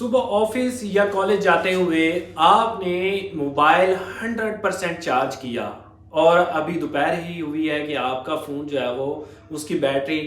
सुबह ऑफिस या कॉलेज जाते हुए आपने मोबाइल 100% चार्ज किया और अभी दोपहर ही हुई है कि आपका फ़ोन जो है वो उसकी बैटरी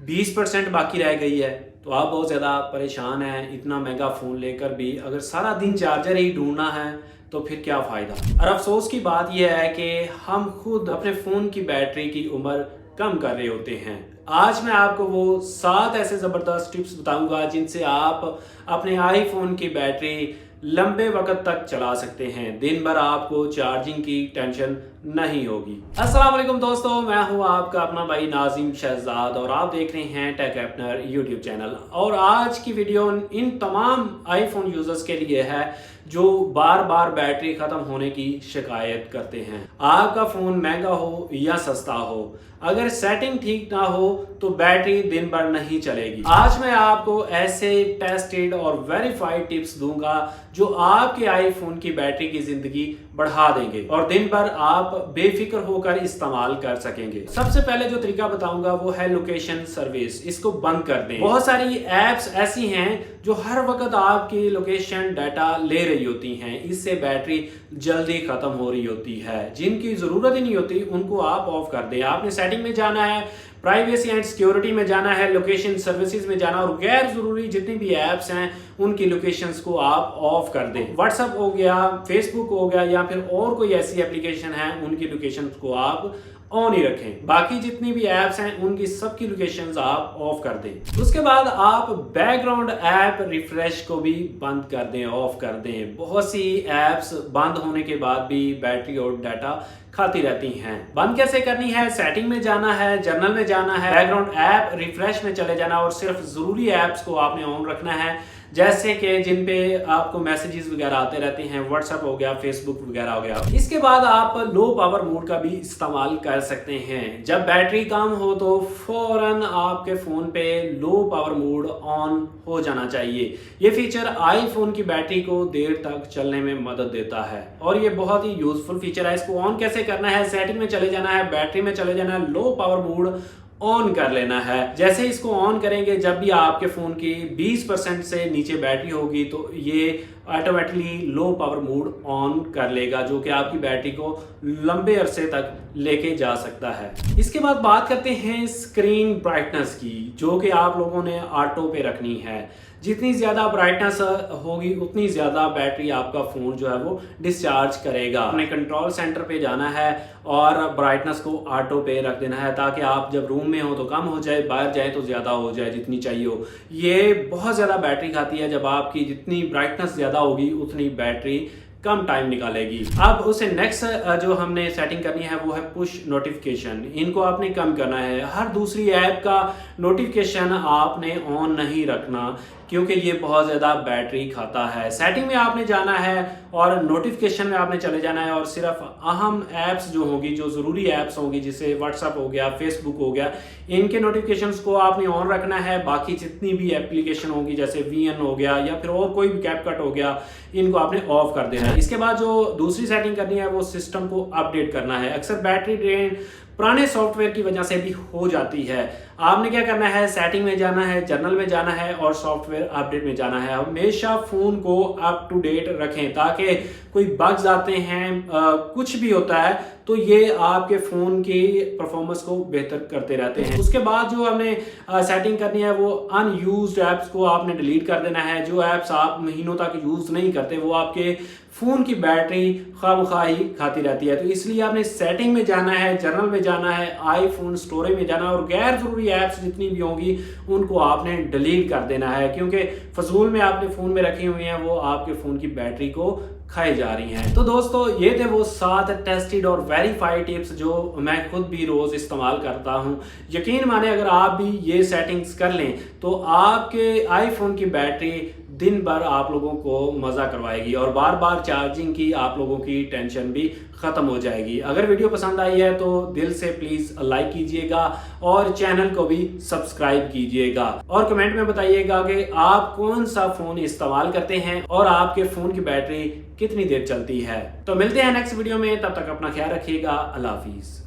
20% बाकी रह गई है। तो आप बहुत ज़्यादा परेशान हैं, इतना महंगा फ़ोन लेकर भी अगर सारा दिन चार्जर ही ढूंढना है तो फिर क्या फ़ायदा। और अफसोस की बात यह है कि हम खुद अपने फ़ोन की बैटरी की उम्र कम कर रहे होते हैं। आज मैं आपको वो 7 ऐसे ज़बरदस्त टिप्स बताऊंगा जिनसे आप अपने आईफोन की बैटरी लंबे वक्त तक चला सकते हैं। दिन भर आपको चार्जिंग की टेंशन नहीं होगी। अस्सलाम वालेकुम दोस्तों, मैं हूं आपका अपना भाई नाजिम शहजाद और आप देख रहे हैं टेक एपनर यूट्यूब चैनल। और आज की वीडियो इन तमाम आईफोन यूजर्स के लिए है जो बार बार बैटरी खत्म होने की शिकायत करते हैं। आपका फ़ोन महंगा हो या सस्ता हो, अगर सेटिंग ठीक ना हो तो बैटरी दिन भर नहीं चलेगी। आज मैं आपको ऐसे टेस्टेड और वेरीफाइड टिप्स दूंगा जो आपके आईफोन की बैटरी की जिंदगी बढ़ा देंगे और दिन भर आप बेफिक्र होकर इस्तेमाल कर सकेंगे। सबसे पहले जो तरीका बताऊंगा वो है लोकेशन सर्विस। इसको बंद कर दें। बहुत सारी एप्स ऐसी हैं जो हर वक्त आपकी लोकेशन डाटा ले रही होती हैं, इससे बैटरी जल्दी खत्म हो रही होती है। जिनकी जरूरत ही नहीं होती उनको आप ऑफ कर दें। आपने सेटिंग में जाना है, प्राइवेसी एंड सिक्योरिटी में जाना है, लोकेशन सर्विसेज में जाना और गैर जरूरी जितनी भी ऐप्स हैं उनकी लोकेशंस को आप ऑफ कर दें। व्हाट्सएप हो गया, फेसबुक हो गया या फिर और कोई ऐसी एप्लीकेशन है उनकी लोकेशंस को आप ऑन ही रखें। बाकी जितनी भी ऐप्स हैं उनकी सबकी लोकेशंस आप ऑफ कर दें। उसके बाद आप बैकग्राउंड ऐप रिफ्रेश को भी बंद कर दें, ऑफ कर दें। बहुत सी ऐप्स बंद होने के बाद भी बैटरी और डाटा खाती रहती हैं। बंद कैसे करनी है? सेटिंग में जाना है, जर्नल में जाना है, बैकग्राउंड ऐप रिफ्रेश में चले जाना और सिर्फ जरूरी ऐप्स को आपने ऑन रखना है, जैसे कि जिन पे आपको मैसेजेस वगैरह आते रहते हैं, व्हाट्सएप हो गया, फेसबुक वगैरह हो गया। इसके बाद आप लो पावर मोड का भी इस्तेमाल कर सकते हैं। जब बैटरी कम हो तो फौरन आपके फोन पे लो पावर मोड ऑन हो जाना चाहिए। ये फीचर आईफोन की बैटरी को देर तक चलने में मदद देता है और ये बहुत ही यूजफुल फीचर है। इसको ऑन कैसे करना है? सेटिंग में चले जाना है, बैटरी में चले जाना है, लो पावर मोड ऑन कर लेना है। जैसे इसको ऑन करेंगे, जब भी आपके फोन की 20% से नीचे बैटरी होगी तो ये automatically low power mode on कर लेगा, जो कि आपकी बैटरी को लंबे अरसे तक लेके जा सकता है। इसके बाद बात करते हैं स्क्रीन ब्राइटनेस की, जो कि आप लोगों ने ऑटो पे रखनी है। जितनी ज़्यादा ब्राइटनेस होगी उतनी ज़्यादा बैटरी आपका फ़ोन जो है वो डिस्चार्ज करेगा। अपने कंट्रोल सेंटर पे जाना है और ब्राइटनेस को ऑटो पे रख देना है ताकि आप जब रूम में हो तो कम हो जाए, बाहर जाए तो ज़्यादा हो जाए जितनी चाहिए हो। ये बहुत ज़्यादा बैटरी खाती है। जब आपकी जितनी ब्राइटनेस ज़्यादा होगी उतनी बैटरी कम टाइम निकालेगी। अब उसे नेक्स्ट जो हमने सेटिंग करनी है वो है पुश नोटिफिकेशन। इनको आपने कम करना है। हर दूसरी ऐप का नोटिफिकेशन आपने ऑन नहीं रखना क्योंकि ये बहुत ज़्यादा बैटरी खाता है। सेटिंग में आपने जाना है और नोटिफिकेशन में आपने चले जाना है और सिर्फ अहम ऐप्स जो होगी, जो ज़रूरी ऐप्स होंगी, जैसे व्हाट्सएप हो गया, फेसबुक हो गया, इनके नोटिफिकेशंस को आपने ऑन रखना है। बाकी जितनी भी एप्लीकेशन होगी जैसे VN हो गया या फिर और कोई भी कैपकट हो गया, इनको आपने ऑफ कर देना है। इसके बाद जो दूसरी सेटिंग करनी है वो सिस्टम को अपडेट करना है। अक्सर बैटरी ड्रेन पुराने सॉफ्टवेयर की वजह से भी हो जाती है। आपने क्या करना है? सेटिंग में जाना है, जर्नल में जाना है और सॉफ्टवेयर अपडेट में जाना है। हमेशा फ़ोन को अप टू डेट रखें ताकि कोई बग्स आते हैं, कुछ भी होता है तो ये आपके फ़ोन की परफॉर्मेंस को बेहतर करते रहते हैं। उसके बाद जो हमने सेटिंग करनी है वो अनयूज्ड ऐप्स को आपने डिलीट कर देना है। जो ऐप्स आप महीनों तक यूज़ नहीं करते वो आपके फ़ोन की बैटरी खामखा ही खाती रहती है। तो इसलिए आपने सेटिंग में जाना है, जर्नल में जाना है, आईफोन स्टोरेज में जाना है और गैर ज़रूरी ऐप्स जितनी भी होंगी उनको आपने डिलीट कर देना है क्योंकि फजूल में आपने फ़ोन में रखी हुई हैं, वो आपके फ़ोन की बैटरी को खाई जा रही हैं। तो दोस्तों ये थे वो 7 टेस्टेड और वेरीफाइड टिप्स जो मैं खुद भी रोज़ इस्तेमाल करता हूँ। यकीन माने अगर आप भी ये सेटिंग्स कर लें तो आपके आईफोन की बैटरी दिन भर आप लोगों को मज़ा करवाएगी और बार बार चार्जिंग की आप लोगों की टेंशन भी ख़त्म हो जाएगी। अगर वीडियो पसंद आई है तो दिल से प्लीज़ लाइक कीजिएगा और चैनल को भी सब्सक्राइब कीजिएगा और कमेंट में बताइएगा कि आप कौन सा फ़ोन इस्तेमाल करते हैं और आपके फ़ोन की बैटरी कितनी देर चलती है। तो मिलते हैं नेक्स्ट वीडियो में, तब तक अपना ख्याल रखिएगा। अल्लाह हाफिज़।